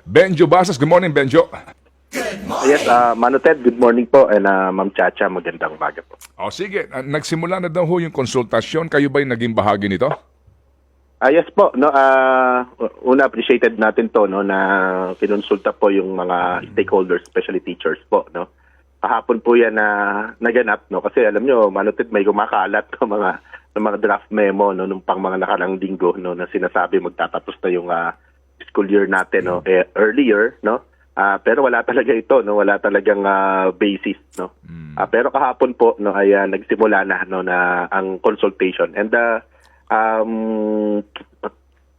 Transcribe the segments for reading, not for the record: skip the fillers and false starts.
Benjo Basas. Good morning, Benjo. Yes, Mano Ted, good morning po. And Ma'am Chacha, magandang umaga po. O sige, nagsimula na daw ho yung konsultasyon. Kayo ba'y naging bahagi nito? Yes po, no, una appreciated natin to, no, na kinonsulta po yung mga stakeholders, especially teachers po, no. Kahapon po yan na naganap, no, kasi alam nyo, Mano Ted, may kumakalat ng mga draft memo, no, nung pang mga nakarang linggo, no, na sinasabi magtatapos na yung school year natin, no, earlier, no. Pero wala talaga ito, no, wala talagang basis, no. Pero kahapon po, no, ay nagsimula na, no, na ang consultation. And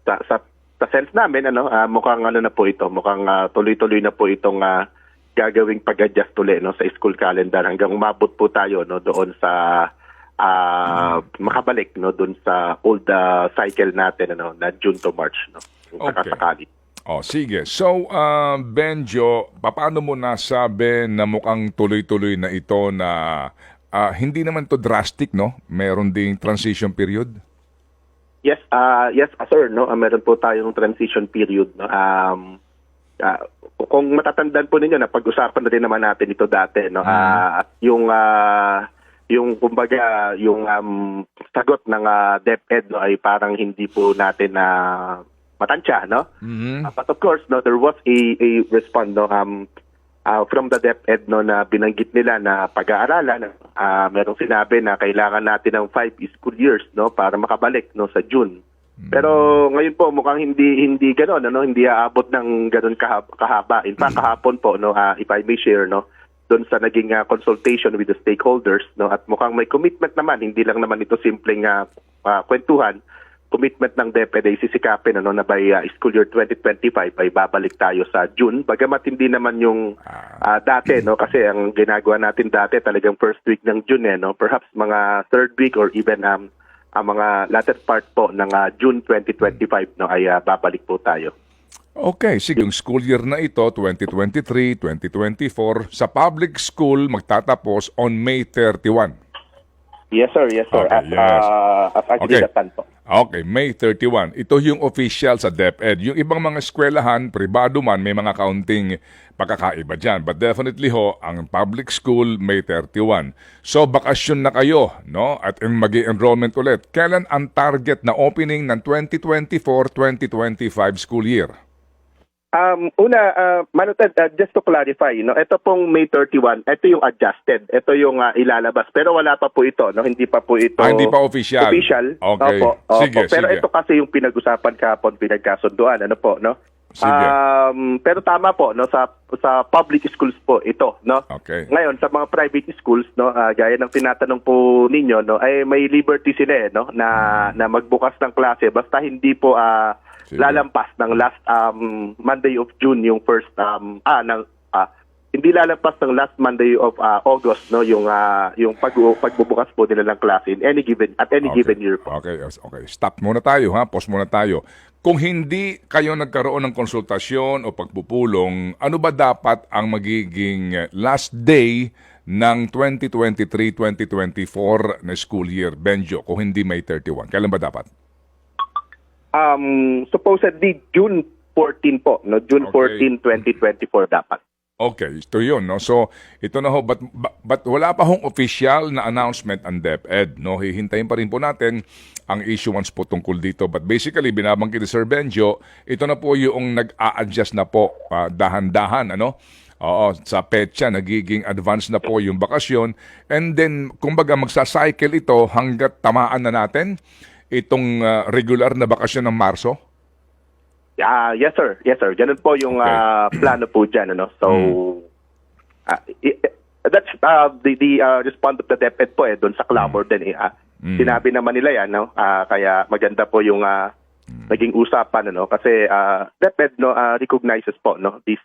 sa sense namin, mukhang na po ito, mukhang tuloy-tuloy na po itong gagawing pag-adjust ulit, no, sa school calendar hanggang umabot po tayo, no, doon sa makabalik, no, doon sa old cycle natin, no, na June to March, no, sakasakali. O sige. So, Benjo, paano mo nasabi na mukhang tuloy-tuloy na ito na hindi naman to drastic, no? Meron ding transition period? Yes, sir, no. Meron po tayong transition period, no. Kung matatandaan po ninyo, na pag-usapan na rin naman natin ito dati, no. Yung kumbaga yung sagot ng DepEd, no, ay parang hindi po natin matansya, no. But of course, no, there was a response, no, from the DepEd, no, na binanggit nila na pag-aaralan. Merong sinabi na kailangan natin ng 5 school years, no, para makabalik, no, sa June. Pero ngayon po mukhang hindi ganoon, ano, hindi aabot ng ganoon kahaba. In fact, kahapon po, no, if I may share, no, doon sa naging consultation with the stakeholders, no, at mukhang may commitment naman, hindi lang naman ito simpleng kwentuhan. Commitment ng DepEd ay sisikapin, ano, na by school year 2025 ay babalik tayo sa June. Bagamat hindi naman yung dati, no, kasi ang ginagawa natin dati talagang first week ng June, no, perhaps mga third week or even ang mga latter part po ng June 2025, no, ay babalik po tayo. Okay, sige. Yung school year na ito, 2023, 2024, sa public school magtatapos on May 31. Yes, sir. Yes, sir. Okay, As agregatan po. Okay, May 31. Ito yung official sa DepEd. Yung ibang mga eskwelahan, pribado man, may mga kaunting pagkakaiba dyan. But definitely ho, ang public school, May 31. So, bakasyon na kayo, no? At mag-enrollment ulit. Kailan ang target na opening ng 2024-2025 school year? Mano Ted, just to clarify, no, ito pong May 31, ito yung adjusted, ito yung ilalabas, pero wala pa po ito, no, hindi pa po ito. Hindi pa official. Okay. Opo. Sige, pero sige. ito kasi yung pinag-usapan kahapon, pinagkasunduan, ano po, no? Sige. Pero tama po, no, sa public schools po ito, no. Okay. Ngayon sa mga private schools, no, gaya ng tinatanong po ninyo, no, ay may liberty sila, no, na magbukas ng klase basta hindi po lalampas ng last Monday of June yung first hindi lalampas ng last Monday of August, no, yung pagbubukas po nila ng klase in any given year po. Okay. Stop muna tayo, ha? Pause muna tayo. Kung hindi kayo nagkaroon ng konsultasyon o pagpupulong, ano ba dapat ang magiging last day ng 2023-2024 na school year, Benjo, kung hindi May 31? Kailan ba dapat? Supposedly June 14 po, no, June Okay. 14, 2024 dapat. Okay, ito yun, no? So, ito na ho, but wala pa hong official na announcement ang DepEd, no? Hihintayin pa rin po natin ang issuance po tungkol dito. But basically, binabanggit ni Sir Benjo, ito na po yung nag-a-adjust na po, dahan-dahan, ano? Oo, sa petsa, nagiging advance na po yung bakasyon. And then, kumbaga, magsacycle ito hanggat tamaan na natin itong regular na bakasyon ng Marso? Yes, sir. Yes, sir. Ganun po yung plano po dyan, ano? So, that's the response of the DepEd po, doon sa clamor din. Sinabi naman nila yan, no? Kaya maganda po yung naging usapan, ano? Kasi DepEd, no, recognizes po, no, this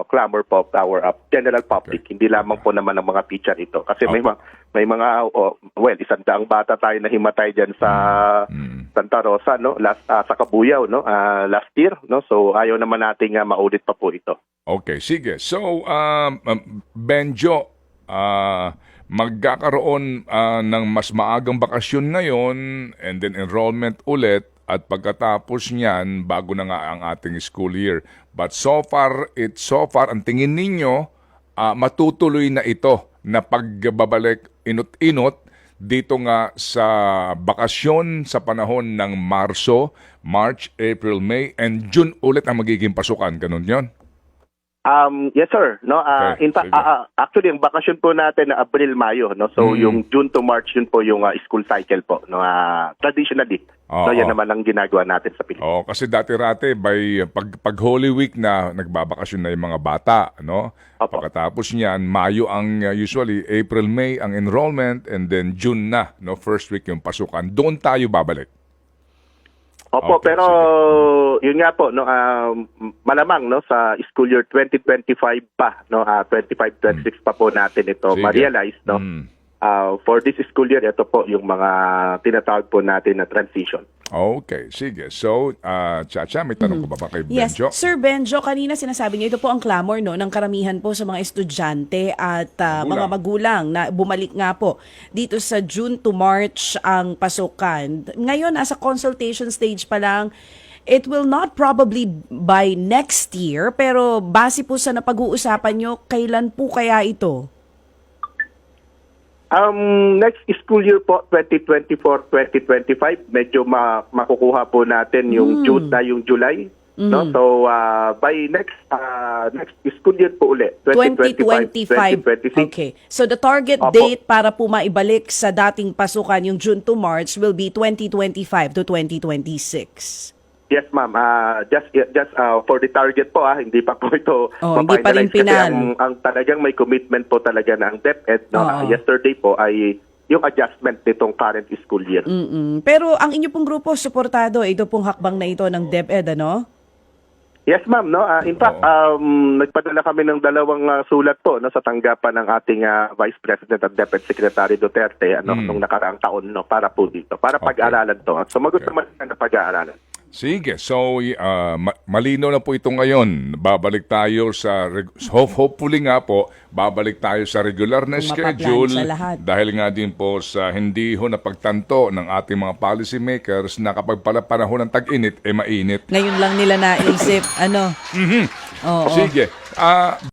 clamor po of our general public. Hindi lamang po naman ng mga teacher ito. Kasi may mga, isang daang bata tayo na himatay dyan sa Santa Rosa, no, sa Kabuyaw, no, last year, no. So ayaw naman nating maulit pa po ito. Okay, sige. So, Benjo, magkakaroon ng mas maagang bakasyon ngayon and then enrollment ulit at pagkatapos niyan, bago na nga ang ating school year. But so far, ang tingin ninyo, matutuloy na ito na pagbabalik inot-inot dito nga sa bakasyon sa panahon ng March, April, May, and June ulit ang magiging pasukan. Ganun yon? Yes sir, no. Okay, In fact, sige. actually ang bakasyon po natin na Abril, Mayo, no. So yung June to March yun po yung school cycle po, no. Traditionally. Oo. So yan naman ang ginagawa natin sa Pilipinas. Oh, kasi dati-rate pag Holy Week na nagbabakasyon na yung mga bata, no? Opo. Pagkatapos niyan, Mayo ang usually, April, May ang enrollment, and then June na, no? First week yung pasukan. Doon tayo babalik. Opo, Okay, pero yun nga po, no, malamang no sa school year 2025 pa, no, 25-26 pa po natin ito Sige. ma-realize, no. For this school year, ito po yung mga tinatawag po natin na transition. Okay, sige. So, Chacha, may tanong ko ba kay Yes, Benjo? Sir Benjo, kanina sinasabi niyo ito po ang clamor no ng karamihan po sa mga estudyante at mga magulang na bumalik nga po dito sa June to March ang pasukan. Ngayon, nasa consultation stage pa lang. It will not probably by next year, pero base po sa napag-uusapan nyo, kailan po kaya ito? Next school year po, 2024-2025, medyo makukuha po natin yung June na yung July. No? So, by next school year po ulit, 2025-2026. Okay. So the target Opo. date para po maibalik sa dating pasukan yung June to March will be 2025 to 2026. Yes, ma'am. Just for the target po, hindi pa po ito Hindi pa rin ma-finalize. Kasi final. ang talagang may commitment po talaga ng DepEd, no? Oo. Yesterday po ay yung adjustment nitong current school year. Pero ang inyo pong grupo, suportado ito pong hakbang na ito ng DepEd, ano? Yes, ma'am. No? In fact, nagpadala kami ng dalawang sulat po no, sa tanggapan ng ating Vice President at DepEd Secretary Duterte nung nakaraang taon no, para po dito. Para pag-aralan to. Sumagot naman na pag-aaralan. Sige, so malinaw na po ito ngayon. Babalik tayo sa, hopefully nga po, babalik tayo sa regular na Kung schedule. mapaplan sa lahat. Dahil nga din po sa hindi ho napagtanto ng ating mga policy makers na kapag pala panahon ng tag-init, mainit. Ngayon lang nila naisip, ano? Oo. Sige.